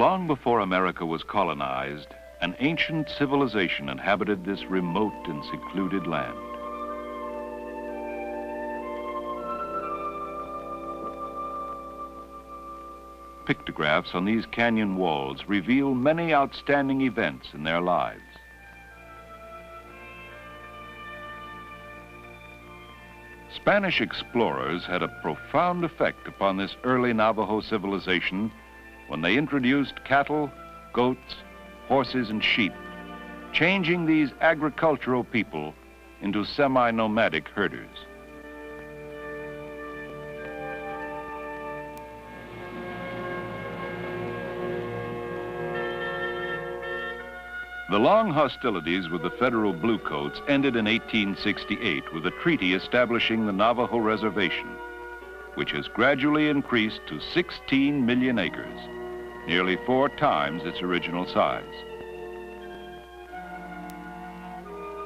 Long before America was colonized, an ancient civilization inhabited this remote and secluded land. Pictographs on these canyon walls reveal many outstanding events in their lives. Spanish explorers had a profound effect upon this early Navajo civilization when they introduced cattle, goats, horses, and sheep, changing these agricultural people into semi-nomadic herders. The long hostilities with the federal Bluecoats ended in 1868 with a treaty establishing the Navajo Reservation, which has gradually increased to 16 million acres, nearly 4 times its original size.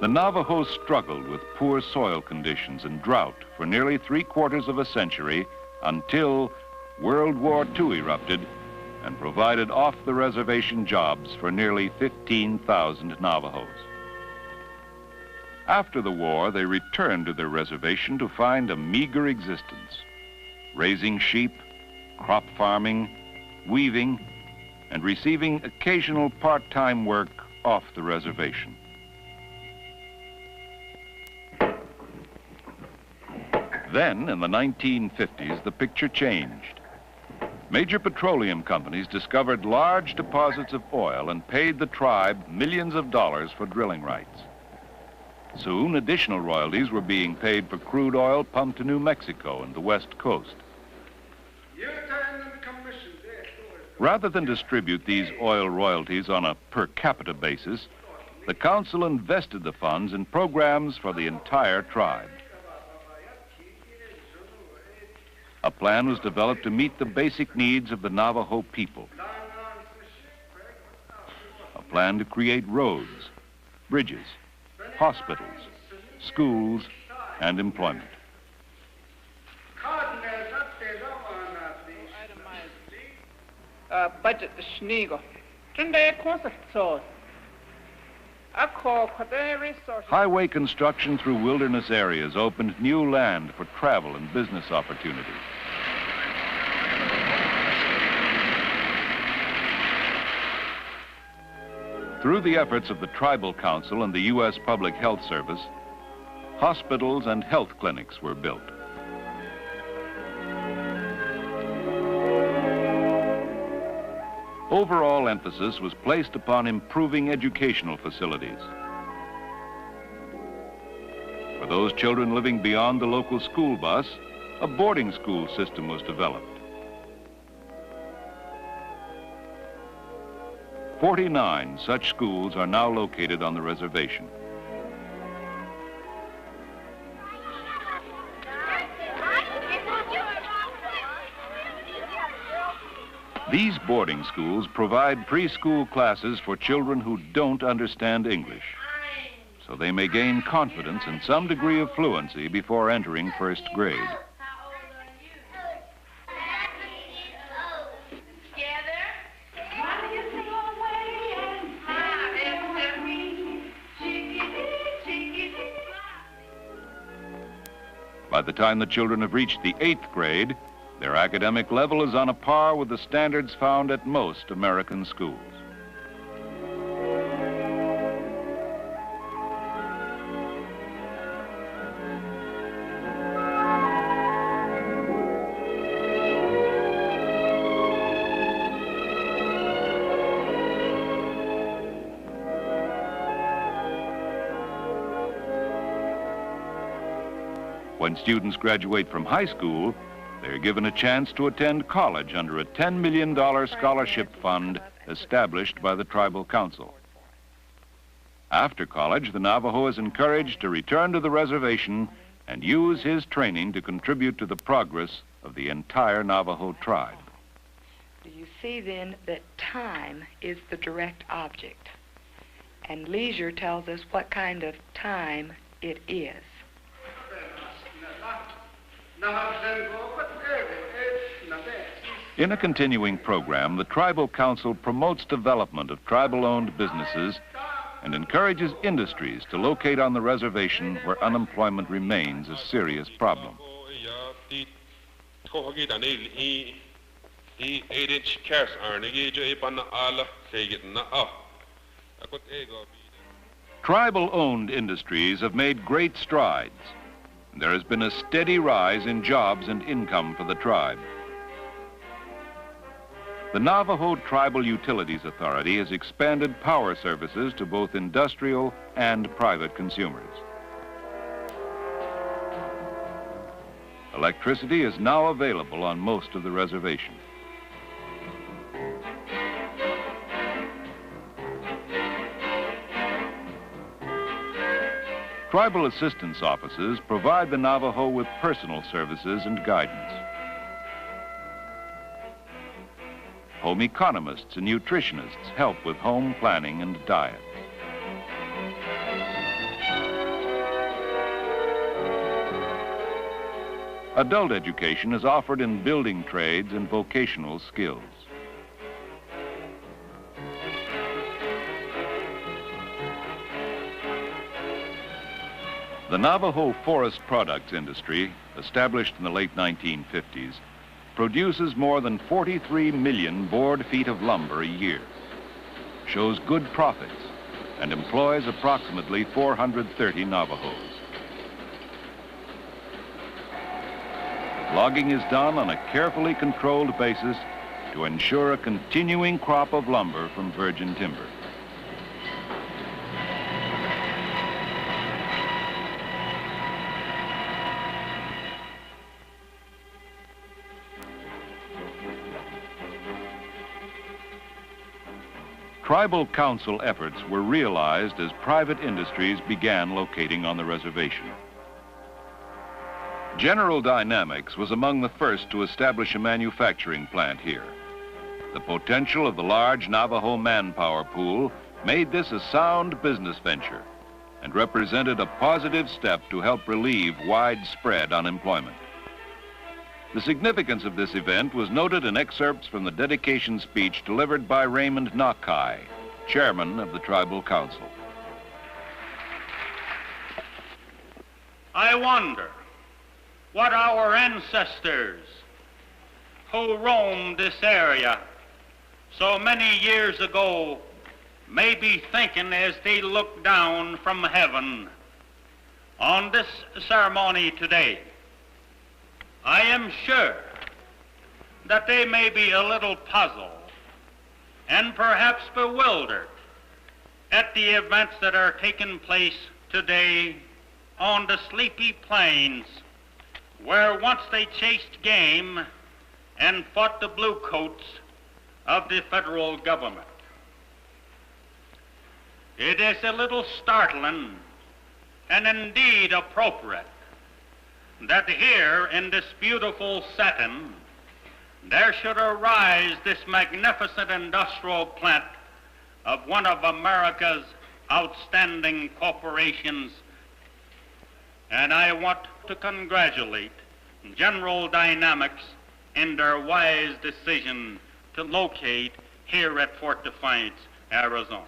The Navajos struggled with poor soil conditions and drought for nearly 3/4 of a century until World War II erupted and provided off-the-reservation jobs for nearly 15,000 Navajos. After the war, they returned to their reservation to find a meager existence, raising sheep, crop farming, weaving, and receiving occasional part-time work off the reservation. Then, in the 1950s, the picture changed. Major petroleum companies discovered large deposits of oil and paid the tribe millions of dollars for drilling rights. Soon, additional royalties were being paid for crude oil pumped to New Mexico and the West Coast. Rather than distribute these oil royalties on a per capita basis, the council invested the funds in programs for the entire tribe. A plan was developed to meet the basic needs of the Navajo people. A plan to create roads, bridges, hospitals, schools, and employment. Budget the Schneego. Highway construction through wilderness areas opened new land for travel and business opportunities. Through the efforts of the Tribal Council and the U.S. Public Health Service, hospitals and health clinics were built. Overall emphasis was placed upon improving educational facilities. For those children living beyond the local school bus, a boarding school system was developed. 49 such schools are now located on the reservation. These boarding schools provide preschool classes for children who don't understand English, so they may gain confidence and some degree of fluency before entering first grade. By the time the children have reached the 8th grade, their academic level is on a par with the standards found at most American schools. When students graduate from high school, they are given a chance to attend college under a $10 million scholarship fund established by the Tribal Council. After college, the Navajo is encouraged to return to the reservation and use his training to contribute to the progress of the entire Navajo tribe. Do you see then that time is the direct object? And leisure tells us what kind of time it is. In a continuing program, the Tribal Council promotes development of tribal-owned businesses and encourages industries to locate on the reservation where unemployment remains a serious problem. Tribal-owned industries have made great strides. There has been a steady rise in jobs and income for the tribe. The Navajo Tribal Utilities Authority has expanded power services to both industrial and private consumers. Electricity is now available on most of the reservation. Tribal assistance offices provide the Navajo with personal services and guidance. Home economists and nutritionists help with home planning and diet. Adult education is offered in building trades and vocational skills. The Navajo forest products industry, established in the late 1950s, produces more than 43 million board feet of lumber a year, shows good profits, and employs approximately 430 Navajos. Logging is done on a carefully controlled basis to ensure a continuing crop of lumber from virgin timber. Tribal council efforts were realized as private industries began locating on the reservation. General Dynamics was among the first to establish a manufacturing plant here. The potential of the large Navajo manpower pool made this a sound business venture and represented a positive step to help relieve widespread unemployment. The significance of this event was noted in excerpts from the dedication speech delivered by Raymond Nakai, chairman of the Tribal Council. I wonder what our ancestors who roamed this area so many years ago may be thinking as they look down from heaven on this ceremony today. I am sure that they may be a little puzzled and perhaps bewildered at the events that are taking place today on the sleepy plains where once they chased game and fought the bluecoats of the federal government. It is a little startling and indeed appropriate that here in this beautiful setting there should arise this magnificent industrial plant of one of America's outstanding corporations. And I want to congratulate General Dynamics in their wise decision to locate here at Fort Defiance, Arizona.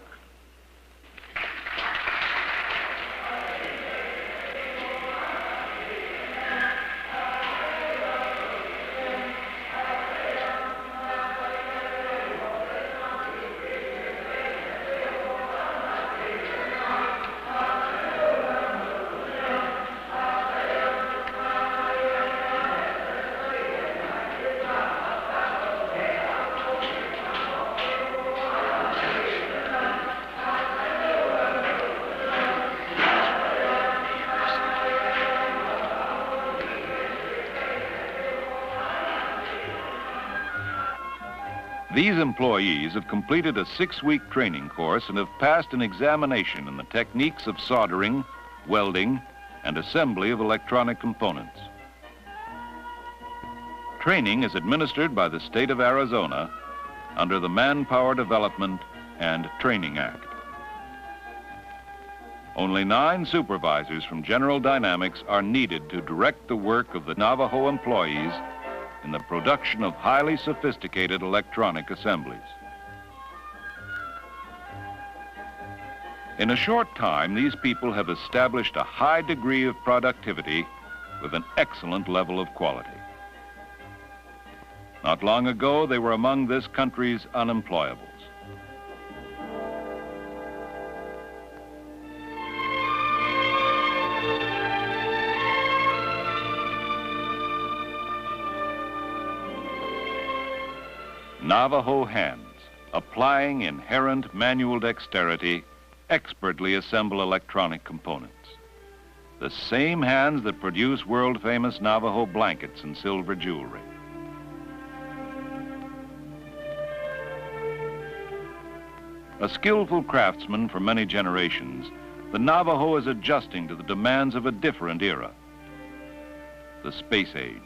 These employees have completed a 6-week training course and have passed an examination in the techniques of soldering, welding, and assembly of electronic components. Training is administered by the state of Arizona under the Manpower Development and Training Act. Only 9 supervisors from General Dynamics are needed to direct the work of the Navajo employees in the production of highly sophisticated electronic assemblies. In a short time, these people have established a high degree of productivity with an excellent level of quality. Not long ago, they were among this country's unemployables. Navajo hands, applying inherent manual dexterity, expertly assemble electronic components. The same hands that produce world-famous Navajo blankets and silver jewelry. A skillful craftsman for many generations, the Navajo is adjusting to the demands of a different era, the space age.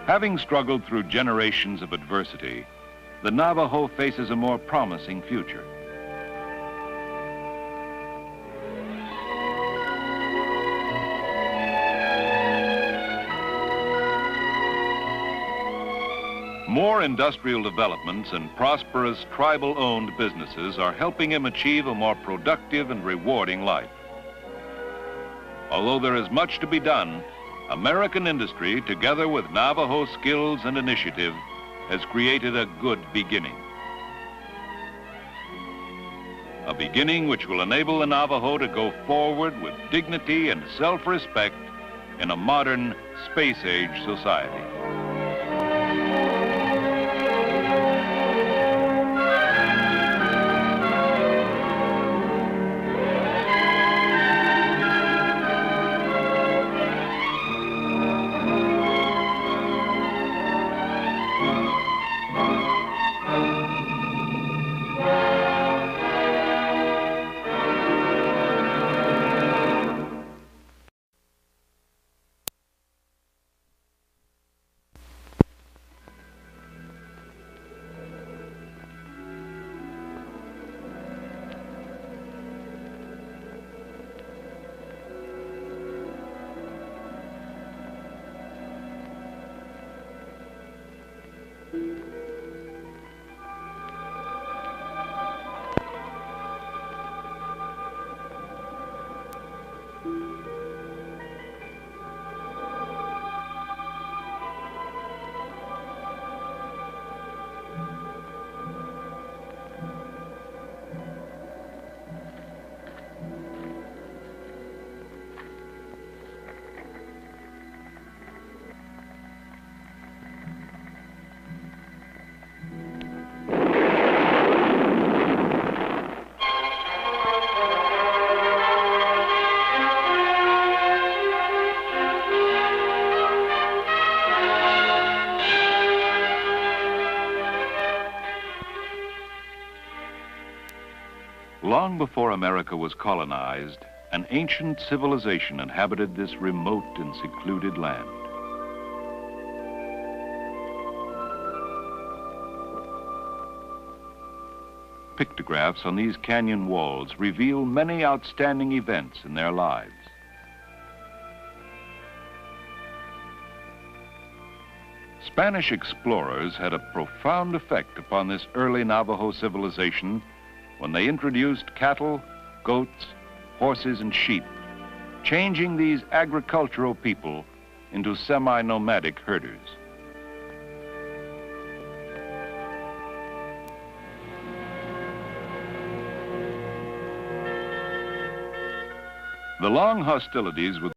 Having struggled through generations of adversity, the Navajo faces a more promising future. More industrial developments and prosperous tribal-owned businesses are helping him achieve a more productive and rewarding life. Although there is much to be done, American industry, together with Navajo skills and initiative, has created a good beginning. A beginning which will enable the Navajo to go forward with dignity and self-respect in a modern space-age society. Long before America was colonized, an ancient civilization inhabited this remote and secluded land. Pictographs on these canyon walls reveal many outstanding events in their lives. Spanish explorers had a profound effect upon this early Navajo civilization when they introduced cattle, goats, horses, and sheep, changing these agricultural people into semi-nomadic herders. The long hostilities with